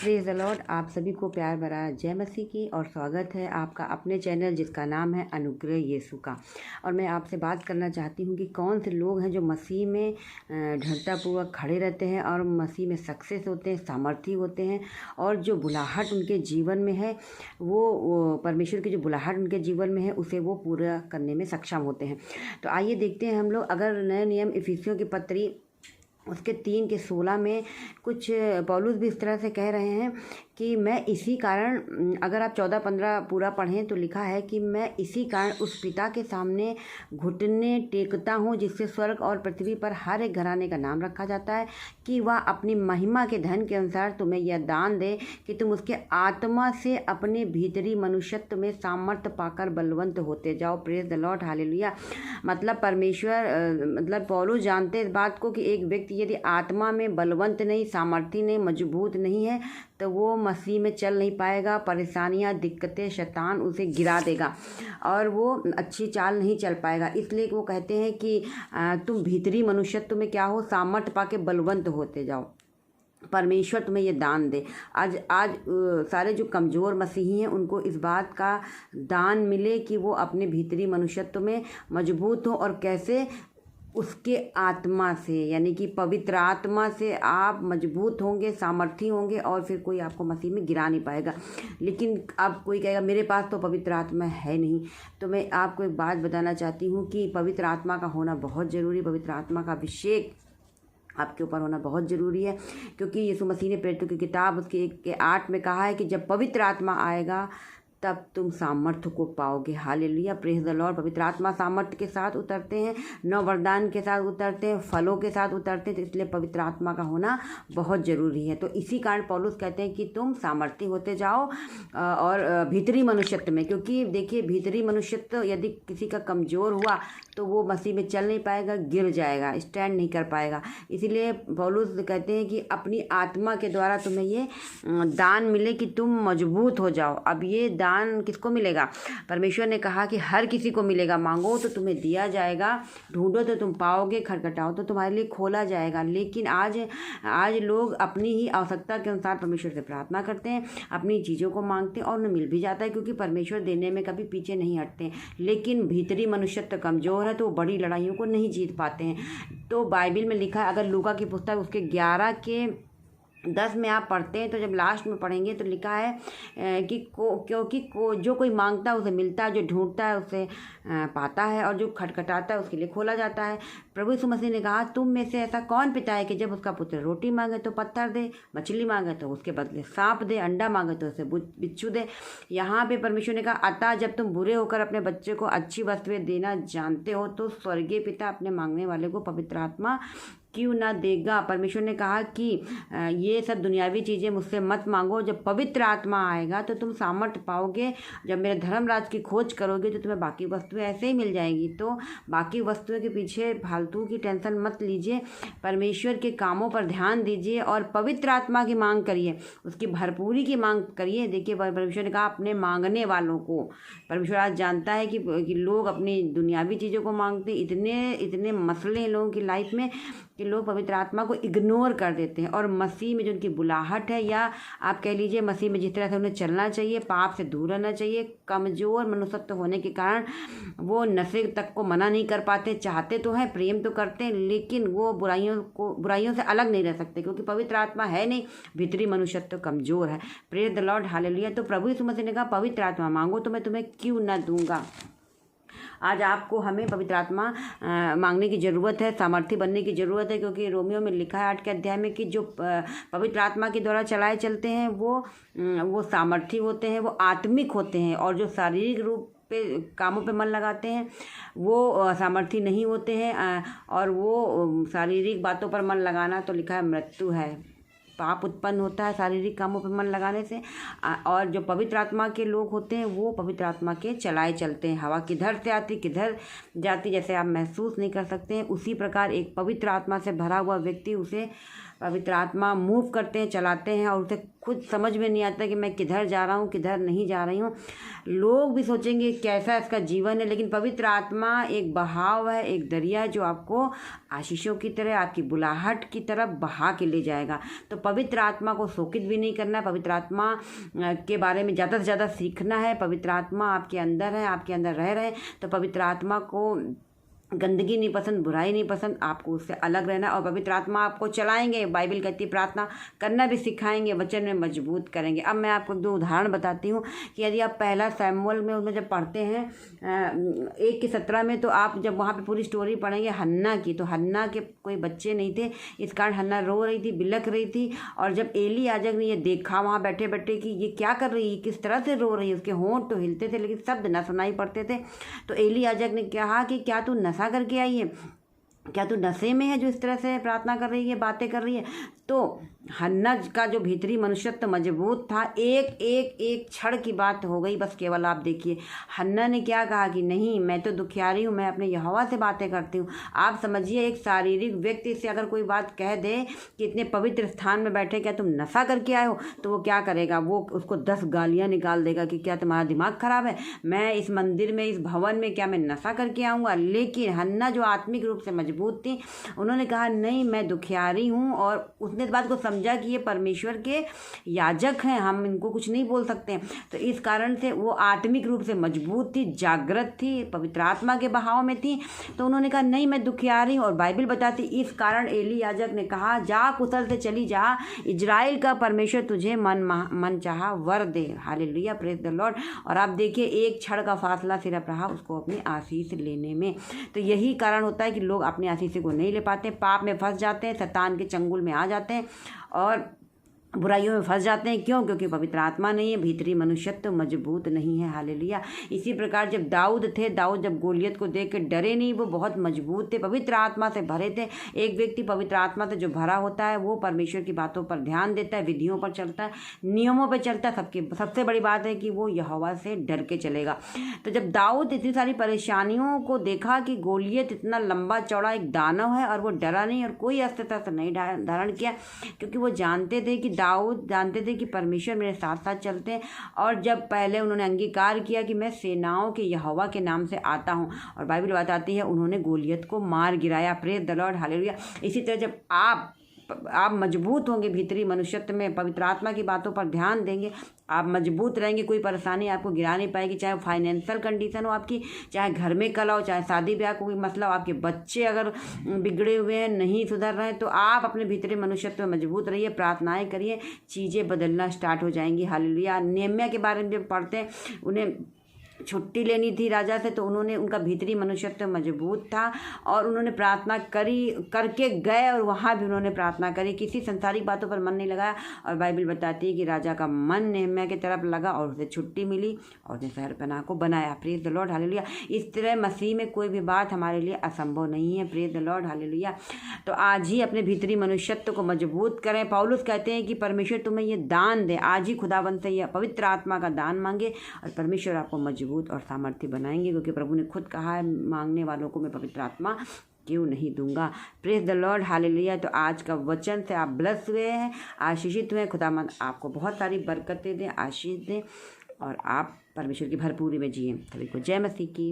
Praise the Lord. आप सभी को प्यार भरा जय मसीह की और स्वागत है आपका अपने चैनल जिसका नाम है अनुग्रह यीशु का। और मैं आपसे बात करना चाहती हूँ कि कौन से लोग हैं जो मसीह में दृढ़तापूर्वक खड़े रहते हैं और मसीह में सक्सेस होते हैं, सामर्थी होते हैं, और जो बुलाहट उनके जीवन में है वो परमेश्वर की जो बुलाहट उनके जीवन में है उसे वो पूरा करने में सक्षम होते हैं। तो आइए देखते हैं हम लोग। अगर नए नियम इफिसियों की पत्री उसके 3:16 में कुछ पौलुस भी इस तरह से कह रहे हैं कि मैं इसी कारण, अगर आप 14-15 पूरा पढ़ें तो लिखा है कि मैं इसी कारण उस पिता के सामने घुटने टेकता हूँ जिससे स्वर्ग और पृथ्वी पर हर एक घराने का नाम रखा जाता है, कि वह अपनी महिमा के धन के अनुसार तुम्हें यह दान दे कि तुम उसके आत्मा से अपने भीतरी मनुष्यत्व में सामर्थ्य पाकर बलवंत होते जाओ। Praise the Lord, hallelujah. मतलब परमेश्वर, पौलुस जानते इस बात को कि एक व्यक्ति यदि आत्मा में बलवंत नहीं, सामर्थी नहीं, मजबूत नहीं है तो वो मसीह में चल नहीं पाएगा। परेशानियां, दिक्कतें, शैतान उसे गिरा देगा और वो अच्छी चाल नहीं चल पाएगा। इसलिए वो कहते हैं कि तुम भीतरी मनुष्यत्व में क्या हो, सामर्थ्य पाके बलवंत होते जाओ। परमेश्वर तुम्हें ये दान दे। आज सारे जो कमज़ोर मसीही हैं उनको इस बात का दान मिले कि वो अपने भीतरी मनुष्यत्व में मजबूत हो। और कैसे? उसके आत्मा से, यानी कि पवित्र आत्मा से आप मजबूत होंगे, सामर्थी होंगे और फिर कोई आपको मसीह में गिरा नहीं पाएगा। लेकिन अब कोई कहेगा मेरे पास तो पवित्र आत्मा है नहीं। तो मैं आपको एक बात बताना चाहती हूँ कि पवित्र आत्मा का होना बहुत ज़रूरी, पवित्र आत्मा का अभिषेक आपके ऊपर होना बहुत ज़रूरी है। क्योंकि यीशु मसीह ने प्रेरितों की किताब उसके 1:8 में कहा है कि जब पवित्र आत्मा आएगा तब तुम सामर्थ्य को पाओगे। Hallelujah, praise the Lord. पवित्र आत्मा सामर्थ्य के साथ उतरते हैं, नौ वरदान के साथ उतरते हैं, फलों के साथ उतरते हैं। तो इसलिए पवित्र आत्मा का होना बहुत ज़रूरी है। तो इसी कारण पौलुस कहते हैं कि तुम सामर्थी होते जाओ और भीतरी मनुष्यत्व में, क्योंकि देखिए भीतरी मनुष्यत्व यदि किसी का कमज़ोर हुआ तो वो मसीह में चल नहीं पाएगा, गिर जाएगा, स्टैंड नहीं कर पाएगा। इसीलिए पौलुस कहते हैं कि अपनी आत्मा के द्वारा तुम्हें ये दान मिले कि तुम मजबूत हो जाओ। अब ये दान किसको मिलेगा? परमेश्वर ने कहा कि हर किसी को मिलेगा। मांगो तो तुम्हें दिया जाएगा, ढूंढो तो तुम पाओगे, खटखटाओ तो तुम्हारे लिए खोला जाएगा। लेकिन आज लोग अपनी ही आवश्यकता के अनुसार परमेश्वर से प्रार्थना करते हैं, अपनी चीज़ों को मांगते हैं और उन्हें मिल भी जाता है, क्योंकि परमेश्वर देने में कभी पीछे नहीं हटते। लेकिन भीतरी मनुष्यत्व कमज़ोर है तो वो बड़ी लड़ाइयों को नहीं जीत पाते हैं। तो बाइबिल में लिखा है, अगर लूका की पुस्तक उसके 11:10 में आप पढ़ते हैं तो जब लास्ट में पढ़ेंगे तो लिखा है कि क्योंकि जो कोई मांगता है उसे मिलता है, जो ढूंढता है उसे पाता है, और जो खटखटाता है उसके लिए खोला जाता है। प्रभु यीशु मसीह ने कहा, तुम में से ऐसा कौन पिता है कि जब उसका पुत्र रोटी मांगे तो पत्थर दे, मछली मांगे तो उसके बदले सांप दे, अंडा मांगे तो उसे बिच्छू दे। यहाँ पे परमेश्वर ने कहा, अतः जब तुम बुरे होकर अपने बच्चे को अच्छी वस्तुएं देना जानते हो तो स्वर्गीय पिता अपने मांगने वाले को पवित्र आत्मा क्यों ना देगा। परमेश्वर ने कहा कि ये सब दुनियावी चीज़ें मुझसे मत मांगो, जब पवित्र आत्मा आएगा तो तुम सामर्थ्य पाओगे। जब मेरे धर्मराज की खोज करोगे तो तुम्हें बाकी वस्तुएं ऐसे ही मिल जाएंगी। तो बाकी वस्तुओं के पीछे फालतू की टेंशन मत लीजिए, परमेश्वर के कामों पर ध्यान दीजिए और पवित्र आत्मा की मांग करिए, उसकी भरपूरी की मांग करिए। देखिए परमेश्वर ने कहा अपने मांगने वालों को। परमेश्वर आज जानता है कि लोग अपनी दुनियावी चीज़ों को मांगते, इतने मसले हैं लोगों की लाइफ में कि लोग पवित्र आत्मा को इग्नोर कर देते हैं। और मसीह में जो उनकी बुलाहट है, या आप कह लीजिए मसीह में जिस तरह से उन्हें चलना चाहिए, पाप से दूर रहना चाहिए, कमज़ोर मनुष्यत्व होने के कारण वो नशे तक को मना नहीं कर पाते। चाहते तो हैं, प्रेम तो करते हैं, लेकिन वो बुराइयों से अलग नहीं रह सकते, क्योंकि पवित्र आत्मा है नहीं, भीतरी मनुष्यत्व कमज़ोर है। Praise the Lord, hallelujah. तो प्रभु यीशु मसीह ने कहा पवित्र आत्मा मांगो तो मैं तुम्हें क्यों न दूंगा। आज आपको हमें पवित्र आत्मा मांगने की ज़रूरत है, सामर्थी बनने की ज़रूरत है, क्योंकि रोमियो में लिखा है 8 के अध्याय में कि जो पवित्र आत्मा के द्वारा चलाए चलते हैं वो सामर्थी होते हैं, वो आत्मिक होते हैं। और जो शारीरिक रूप पे कामों पे मन लगाते हैं वो सामर्थी नहीं होते हैं। और वो शारीरिक बातों पर मन लगाना तो लिखा है मृत्यु है, पाप उत्पन्न होता है शारीरिक कामों पर मन लगाने से। और जो पवित्र आत्मा के लोग होते हैं वो पवित्र आत्मा के चलाए चलते हैं। हवा किधर से आती किधर जाती जैसे आप महसूस नहीं कर सकते हैं, उसी प्रकार एक पवित्र आत्मा से भरा हुआ व्यक्ति उसे पवित्र आत्मा मूव करते हैं, चलाते हैं और उसे खुद समझ में नहीं आता कि मैं किधर जा रहा हूँ, किधर नहीं जा रही हूँ। लोग भी सोचेंगे कैसा इसका जीवन है, लेकिन पवित्र आत्मा एक बहाव है, एक दरिया है जो आपको आशीषों की तरह, आपकी बुलाहट की तरफ बहा के ले जाएगा। तो पवित्र आत्मा को शोकित भी नहीं करना है, पवित्र आत्मा के बारे में ज़्यादा से ज़्यादा सीखना है। पवित्र आत्मा आपके अंदर है, आपके अंदर रह रहे, तो पवित्र आत्मा को गंदगी नहीं पसंद, बुराई नहीं पसंद, आपको उससे अलग रहना। और पवित्र आत्मा आपको चलाएंगे, बाइबल कहती प्रार्थना करना भी सिखाएंगे, वचन में मजबूत करेंगे। अब मैं आपको 2 उदाहरण बताती हूँ कि यदि आप पहला सैमुअल में उसमें जब पढ़ते हैं 1:17 में, तो आप जब वहाँ पे पूरी स्टोरी पढ़ेंगे हन्ना की, तो हन्ना के कोई बच्चे नहीं थे, इस कारण हन्ना रो रही थी, बिलख रही थी। और जब एली याजक ने ये देखा वहाँ बैठे बैठे कि ये क्या कर रही है, किस तरह से रो रही है, उसके होंठ तो हिलते थे लेकिन शब्द न सुनाई पड़ते थे। तो एली याजक ने कहा कि क्या तू नशा करके आई है, क्या तू नशे में है जो इस तरह से प्रार्थना कर रही है, बातें कर रही है। तो हन्ना का जो भीतरी मनुष्यत्व मजबूत था, एक क्षण की बात हो गई बस, केवल आप देखिए हन्ना ने क्या कहा कि नहीं, मैं तो दुखियारी हूँ, मैं अपने यहोवा से बातें करती हूँ। आप समझिए एक शारीरिक व्यक्ति से अगर कोई बात कह दे कि इतने पवित्र स्थान में बैठे क्या तुम नशा करके आए हो, तो वो क्या करेगा, वो उसको 10 गालियाँ निकाल देगा कि क्या तुम्हारा दिमाग खराब है, मैं इस मंदिर में, इस भवन में क्या मैं नशा करके आऊँगा। लेकिन हन्ना जो आत्मिक रूप से मजबूत थी, उन्होंने कहा नहीं, मैं दुखियारी हूँ। और उसने इस बात को समझा कि ये परमेश्वर के याजक हैं, हम इनको कुछ नहीं बोल सकते। तो इस कारण से वो आत्मिक रूप से मजबूत थी, जागृत थी, पवित्र आत्मा के बहाव में थी। तो उन्होंने कहा नहीं, मैं दुखियारी हूँ। और बाइबल बताती इस कारण एली याजक ने कहा जा, कुशल से चली जा, इजराइल का परमेश्वर तुझे मन चाहा वर दे। Hallelujah, praise the lord. और आप देखिए एक क्षण का फासला सिर्फ रहा उसको अपनी आशीष लेने में। तो यही कारण होता है कि लोग अपनी आशीष को नहीं ले पाते, पाप में फंस जाते हैं, शैतान के चंगुल में आ जाते हैं और बुराइयों में फंस जाते हैं। क्यों? क्योंकि पवित्र आत्मा नहीं है, भीतरी मनुष्यत्व मजबूत नहीं है। हालेलुया। इसी प्रकार जब दाऊद थे, दाऊद जब गोलियत को देख के डरे नहीं, वो बहुत मजबूत थे, पवित्र आत्मा से भरे थे। एक व्यक्ति पवित्र आत्मा से जो भरा होता है वो परमेश्वर की बातों पर ध्यान देता है, विधियों पर चलता है, नियमों पर चलता है। सबसे बड़ी बात है कि वो यहोवा से डर के चलेगा। तो जब दाऊद इतनी सारी परेशानियों को देखा कि गोलियत इतना लंबा चौड़ा एक दानव है और वो डरा नहीं और कोई अस्त्र शस्त्र नहीं धारण किया, क्योंकि वो जानते थे कि दाऊद जानते थे कि परमेश्वर मेरे साथ साथ चलते हैं। और जब पहले उन्होंने अंगीकार किया कि मैं सेनाओं के यहोवा के नाम से आता हूं, और बाइबल बताती है उन्होंने गोलियत को मार गिराया। Praise the Lord, hallelujah. इसी तरह जब आप मजबूत होंगे भीतरी मनुष्यत्व में, पवित्र आत्मा की बातों पर ध्यान देंगे, आप मजबूत रहेंगे, कोई परेशानी आपको गिरा नहीं पाएगी। चाहे फाइनेंशियल कंडीशन हो आपकी, चाहे घर में कला हो, चाहे शादी ब्याह को कोई मसला हो, आपके बच्चे अगर बिगड़े हुए हैं, नहीं सुधर रहे हैं, तो आप अपने भीतरी मनुष्यत्व में मजबूत रहिए, प्रार्थनाएं करिए, चीज़ें बदलना स्टार्ट हो जाएंगी। हालेलुया। नेहम्याह के बारे में जब पढ़ते हैं, उन्हें छुट्टी लेनी थी राजा से, तो उनका भीतरी मनुष्यत्व मजबूत था और उन्होंने प्रार्थना करके गए, और वहाँ भी उन्होंने प्रार्थना करी, किसी संसारिक बातों पर मन नहीं लगाया। और बाइबल बताती है कि राजा का मन नेहम्याह की तरफ लगा और उसे छुट्टी मिली और उसने शहरपनाह को बनाया। Praise the Lord, hallelujah. इस तरह मसीह में कोई भी बात हमारे लिए असंभव नहीं है। Praise the Lord, hallelujah. तो आज ही अपने भीतरी मनुष्यत्व को मजबूत करें। पौलुस कहते हैं कि परमेश्वर तुम्हें ये दान दे, आज ही खुदाबंद से यह पवित्र आत्मा का दान मांगे और परमेश्वर आपको मजबूत और सामर्थ्य बनाएंगे, क्योंकि प्रभु ने खुद कहा है मांगने वालों को मैं पवित्र आत्मा क्यों नहीं दूंगा। Praise the Lord, hallelujah. तो आज का वचन से आप ब्लेस हुए हैं, आशीषित हुए। खुदावंद आपको बहुत सारी बरकतें दें, आशीष दें और आप परमेश्वर की भरपूरी में जिए। सभी को जय मसीह की।